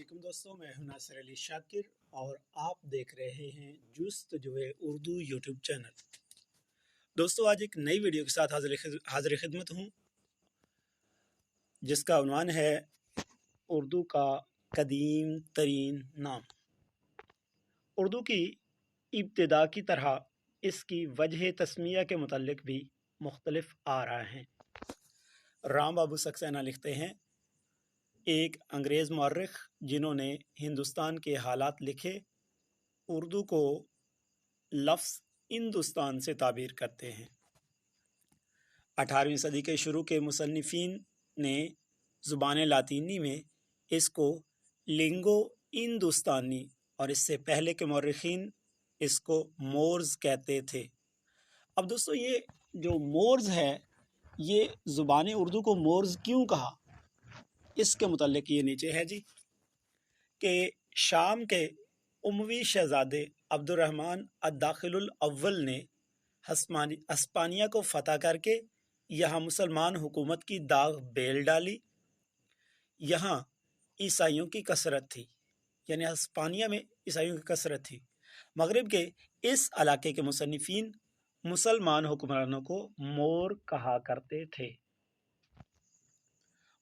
علیکم دوستوں، میں ہوں ناصر علی شاکر اور آپ دیکھ رہے ہیں جستجوئے اردو یوٹیوب چینل۔ دوستوں، آج ایک نئی ویڈیو کے ساتھ حاضر خدمت ہوں جس کا عنوان ہے اردو کا قدیم ترین نام۔ اردو کی ابتدا کی طرح اس کی وجہ تسمیہ کے متعلق بھی مختلف آراء ہیں۔ رام بابو سکسینہ لکھتے ہیں، ایک انگریز مورخ جنہوں نے ہندوستان کے حالات لکھے اردو کو لفظ ہندوستان سے تعبیر کرتے ہیں۔ 18ویں صدی کے شروع کے مصنفین نے زبان لاطینی میں اس کو لنگو ہندوستانی اور اس سے پہلے کے مورخین اس کو مورز کہتے تھے۔ اب دوستو، یہ جو مورز ہے، یہ زبان اردو کو مورز کیوں کہا؟ اس کے متعلق یہ نیچے ہے جی کہ شام کے اموی شہزادے عبد الرحمن الداخل الاول نے ہسپانیہ کو فتح کر کے یہاں مسلمان حکومت کی داغ بیل ڈالی۔ یہاں عیسائیوں کی کثرت تھی، یعنی ہسپانیہ میں عیسائیوں کی کثرت تھی۔ مغرب کے اس علاقے کے مصنفین مسلمان حکمرانوں کو مور کہا کرتے تھے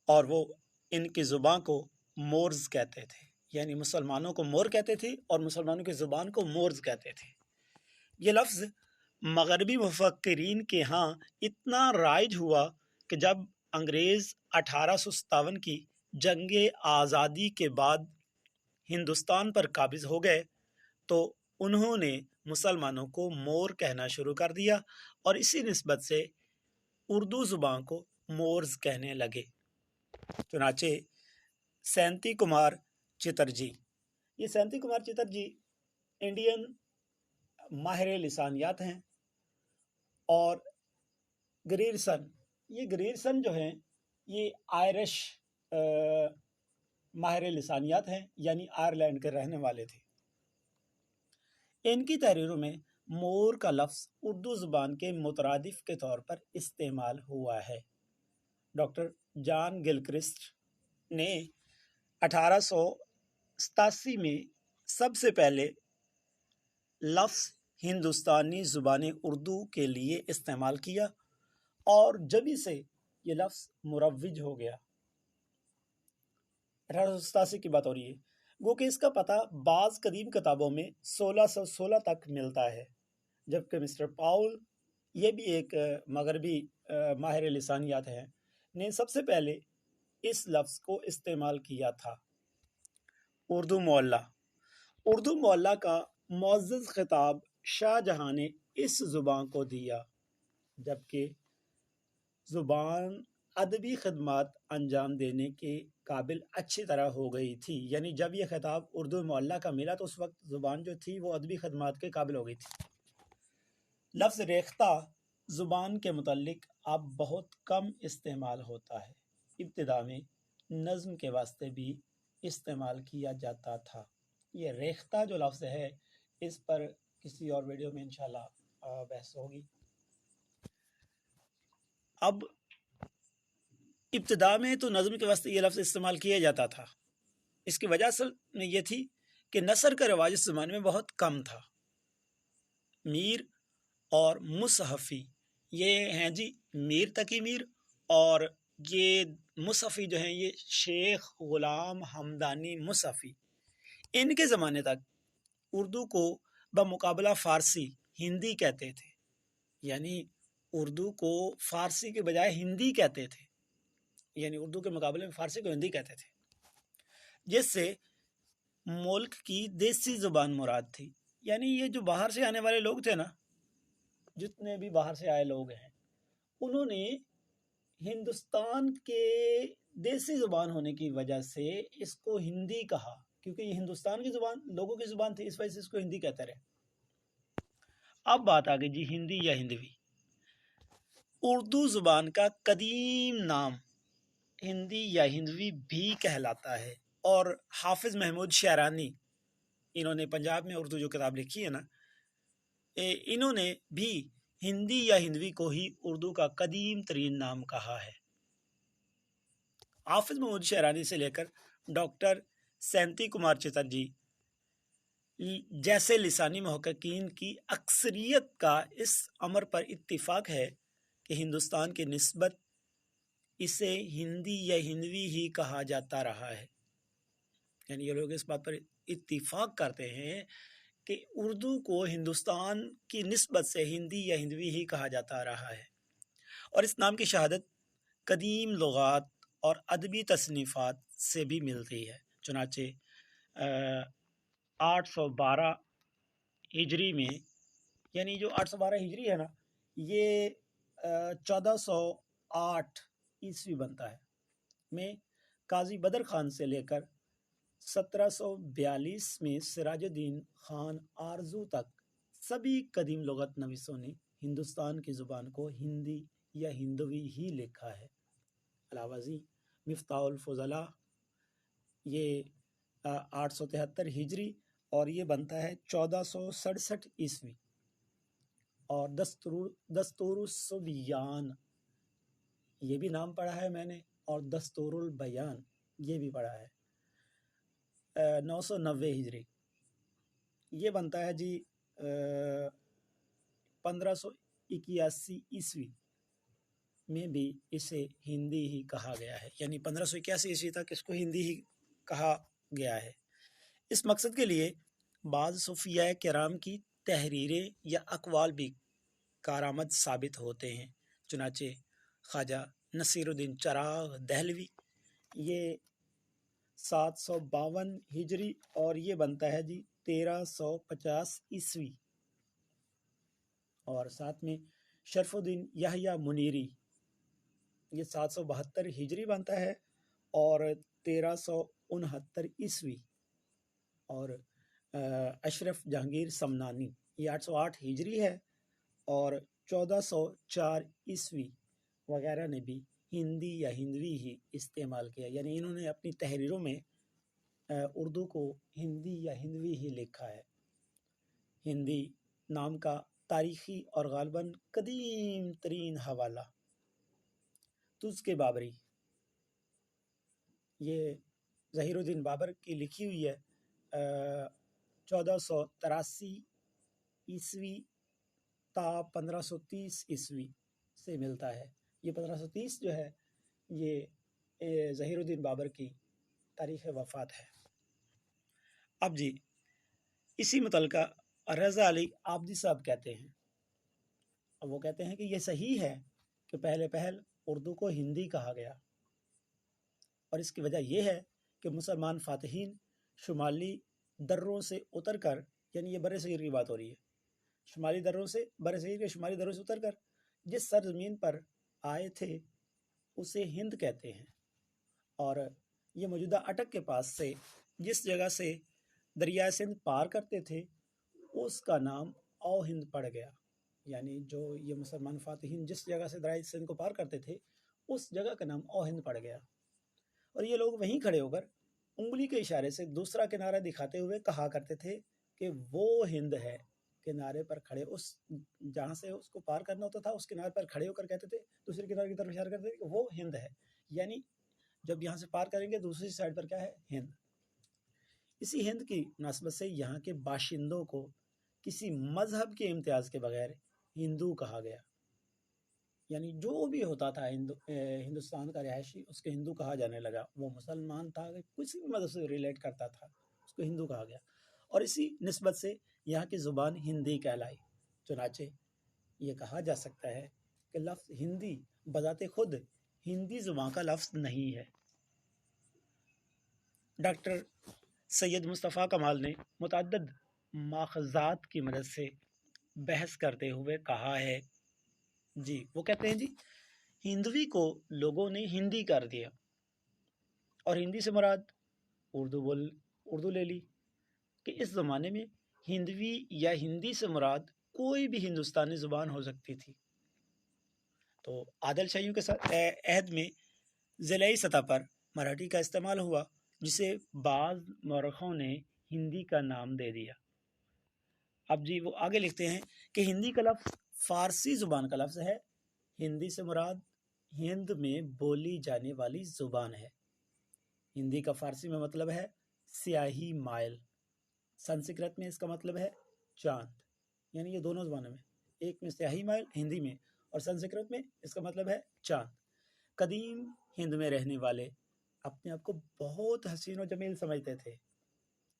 اور وہ ان کی زبان کو مورز کہتے تھے، یعنی مسلمانوں کو مور کہتے تھے اور مسلمانوں کی زبان کو مورز کہتے تھے۔ یہ لفظ مغربی مفکرین کے ہاں اتنا رائج ہوا کہ جب انگریز 1857 کی جنگ آزادی کے بعد ہندوستان پر قابض ہو گئے تو انہوں نے مسلمانوں کو مور کہنا شروع کر دیا اور اسی نسبت سے اردو زبان کو مورز کہنے لگے۔ چنانچہ سینتی کمار چترجی، یہ سینتی کمار چترجی انڈین ماہر لسانیات ہیں، اور گریرسن جو ہیں یہ آئرش ماہر لسانیات ہیں، یعنی آئرلینڈ کے رہنے والے تھے۔ ان کی تحریروں میں مور کا لفظ اردو زبان کے مترادف کے طور پر استعمال ہوا ہے۔ ڈاکٹر جان گلکرسٹ نے 1887 میں سب سے پہلے لفظ ہندوستانی زبان اردو کے لیے استعمال کیا اور جبھی سے یہ لفظ مروج ہو گیا۔ 1887 کی بات ہو رہی ہے، گو کہ اس کا پتہ بعض قدیم کتابوں میں 1616 تک ملتا ہے، جبکہ مسٹر پاؤل، یہ بھی ایک مغربی ماہر لسانیات ہیں، نے سب سے پہلے اس لفظ کو استعمال کیا تھا۔ اردو معلّہ کا معزز خطاب شاہ جہاں نے اس زبان کو دیا، جبکہ زبان ادبی خدمات انجام دینے کے قابل اچھی طرح ہو گئی تھی۔ یعنی جب یہ خطاب اردو معلّہ کا ملا تو اس وقت زبان جو تھی وہ ادبی خدمات کے قابل ہو گئی تھی۔ لفظ ریختہ زبان کے متعلق اب بہت کم استعمال ہوتا ہے، ابتدا میں نظم کے واسطے بھی استعمال کیا جاتا تھا۔ یہ ریختہ جو لفظ ہے اس پر کسی اور ویڈیو میں انشاءاللہ بحث ہوگی۔ اب ابتدا میں تو نظم کے واسطے یہ لفظ استعمال کیا جاتا تھا، اس کی وجہ اصل میں یہ تھی کہ نثر کا رواج اس زمانے میں بہت کم تھا۔ میر اور مصحفی، یہ ہیں جی میر تقی میر، اور یہ مصحفی جو ہیں یہ شیخ غلام حمدانی مصحفی۔ ان کے زمانے تک اردو کو بمقابلہ فارسی ہندی کہتے تھے، یعنی اردو کو فارسی کے بجائے ہندی کہتے تھے، یعنی اردو کے مقابلے میں فارسی کو ہندی کہتے تھے، جس سے ملک کی دیسی زبان مراد تھی۔ یعنی یہ جو باہر سے آنے والے لوگ تھے نا، جتنے بھی باہر سے آئے لوگ ہیں، انہوں نے ہندوستان کے دیسی زبان ہونے کی وجہ سے اس کو ہندی کہا، کیونکہ یہ ہندوستان کی زبان لوگوں کی زبان تھی، اس وجہ سے اس کو ہندی کہتے رہے۔ اب بات آ گئی جی ہندی یا ہندوی۔ اردو زبان کا قدیم نام ہندی یا ہندوی بھی کہلاتا ہے، اور حافظ محمود شعرانی، انہوں نے پنجاب میں اردو جو کتاب لکھی ہے نا، انہوں نے بھی ہندی یا ہندوی کو ہی اردو کا قدیم ترین نام کہا ہے۔ حافظ محمود شعرانی سے لے کر ڈاکٹر सैंती कुमार चितर जी जैसे लिसानी मुहक्किकीन की अक्सरियत का इस अमर पर इत्तिफाक है कि हिंदुस्तान की निस्बत इसे हिंदी या हिंदवी ही कहा जाता रहा है। यानी ये लोग इस बात पर इत्तिफाक करते हैं कि उर्दू को हिंदुस्तान की निस्बत से हिंदी या हिंदवी ही कहा जाता रहा है, और इस नाम की शहादत कदीम लुगात और अदबी तसनीफ़ात से भी मिलती है। चुनाचे 812 हिजरी में, यानी जो 812 हिजरी है ना, ये 1408 ईस्वी बनता है, में काजी बदर खान से लेकर 1742 में सिराजुद्दीन खान आरजू तक सभी कदीम लुगत नवीसों ने हिंदुस्तान की ज़ुबान को हिंदी या हिंदवी ही लिखा है। अलावाजी मिफ्ताहुल फुज़ला ये 873 हिजरी और ये बनता है 1467 ईस्वी, और दस्तूरुस सुबियान ये भी नाम पढ़ा है मैंने, और दस्तूरुल बयान ये भी पढ़ा है 990 हिजरी, ये बनता है जी 1581 ईस्वी में भी इसे हिंदी ही कहा गया है। यानी 1581 ईस्वी तक इसको हिंदी ही कहा गया है। इस मकसद के लिए बाज़ सूफिया किराम की तहरीरें या अक़वाल भी कारामद साबित होते हैं। चुनाचे ख्वाजा नसीरुद्दीन चिराग दहलवी ये 752 हिजरी और ये बनता है जी 1350 ईस्वी, और साथ में शरफुद्दीन याहिया मुनीरी ये 772 हिजरी बनता है और 1369 ईस्वी, और अशरफ जहांगीर समनानी ये 808 हिजरी है और 1404 ईस्वी वगैरह ने भी हिंदी या हिंदवी ही इस्तेमाल किया। यानी इन्होंने अपनी तहरीरों में उर्दू को हिंदी या हिंदवी ही लिखा है। हिंदी नाम का तारीख़ी और गालिबन कदीम तरीन हवाला तुज़्के बाबरी ये ज़हीरुद्दीन बाबर की लिखी हुई है 1483 ईस्वी ता 1530 ईस्वी से मिलता है। ये 1530 जो है ये ज़हीरुद्दीन बाबर की तारीख़ वफ़ात है। अब जी इसी मुतलका रज़ा अली आबदी साहब कहते हैं, अब वो कहते हैं कि ये सही है कि पहले पहल उर्दू को हिंदी कहा गया, और इसकी वजह यह है कि मुसलमान फ़ातिहीन शुमाली दर्रों से उतर कर, यानी ये बर सगीर की बात हो रही है, शुमाली दर्रों से बर सगीर के शुमाली दर्रों से उतर कर जिस सरज़मीन पर आए थे उसे हिंद कहते हैं, और ये मौजूदा अटक के पास से जिस जगह से दरिया सिंध पार करते थे उसका नाम औ हिंद पड़ गया। यानी जो ये मुसलमान फ़ातिहीन जिस जगह से दरिया सिंध को पार करते थे उस जगह का नाम औ हिंद पड़ गया, और ये लोग वहीं खड़े होकर उंगली के इशारे से दूसरा किनारा दिखाते हुए कहा करते थे कि वो हिंद है। किनारे पर खड़े, उस जहाँ से उसको पार करना होता था उस किनारे पर खड़े होकर कहते थे, दूसरे किनारे की तरफ इशारा करते थे कि वो हिंद है। यानी जब यहाँ से पार करेंगे दूसरी साइड पर क्या है, हिंद। इसी हिंद की मुनासबत से यहाँ के बाशिंदों को किसी मजहब के इम्तियाज़ के बगैर हिंदू कहा गया। यानी जो भी होता था हिंदुस्तान का रिहायशी उसको हिंदू कहा जाने लगा। वो मुसलमान था, किसी भी मज़हब से रिलेट करता था, उसको हिंदू कहा गया, और इसी निस्बत से यहाँ की ज़ुबान हिंदी कहलाई। चुनाचे ये कहा जा सकता है कि लफ्ज़ हिंदी बज़ाते खुद हिंदी ज़ुबान का लफ्ज़ नहीं है। डॉक्टर सैयद मुस्तफ़ा कमाल ने मुतअद्दिद माख़ज़ात की मदद से बहस करते हुए कहा है जी, वो कहते हैं जी हिंदवी को लोगों ने हिंदी कर दिया और हिंदी से मुराद उर्दू ले ली कि इस ज़माने में हिंदवी या हिंदी से मुराद कोई भी हिंदुस्तानी ज़ुबान हो सकती थी। तो आदल शाहियों के साथ अहद में ज़िलाई सतह पर मराठी का इस्तेमाल हुआ, जिसे बाज़ मौरख़ों ने हिंदी का नाम दे दिया। अब जी वो आगे लिखते हैं कि हिंदी का लफ्ज़ फ़ारसी ज़ुबान का लफ्ज़ है। हिंदी से मुराद हिंद में बोली जाने वाली ज़ुबान है। हिंदी का फ़ारसी में मतलब है स्याही माइल। संस्कृत में इसका मतलब है चांद, यानी ये दोनों ज़बानों में, एक में स्याही माइल हिंदी में और संस्कृत में इसका मतलब है चांद। कदीम हिंद में रहने वाले अपने आप को बहुत हसीन और जमील समझते थे।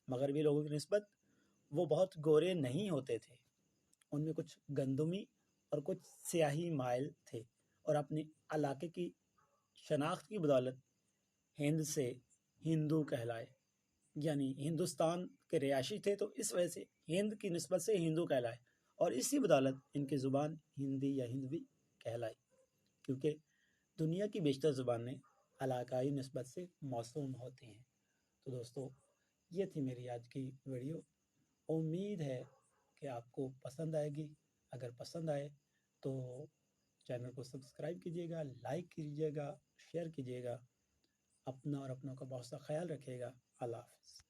मगरबी लोगों की निस्बत वो बहुत गोरे नहीं होते थे, उनमें कुछ गंदुमी और कुछ स्याही माइल थे, और अपने इलाके की शनाख्त की बदौलत हिंद से हिंदू कहलाए, यानी हिंदुस्तान के रिहायशी थे तो इस वजह से हिंद की निस्बत से हिंदू कहलाए, और इसी बदौलत इनकी ज़ुबान हिंदी या हिंदवी कहलाई, क्योंकि दुनिया की बेशतर ज़ुबानें इलाकाई निस्बत से मौसूम होती हैं। तो दोस्तों, ये थी मेरी आज की वीडियो। उम्मीद है कि आपको पसंद आएगी। अगर पसंद आए तो चैनल को सब्सक्राइब कीजिएगा, लाइक कीजिएगा, शेयर कीजिएगा। अपना और अपनों का बहुत सा ख्याल रखिएगा। अल्लाह हाफ़िज़।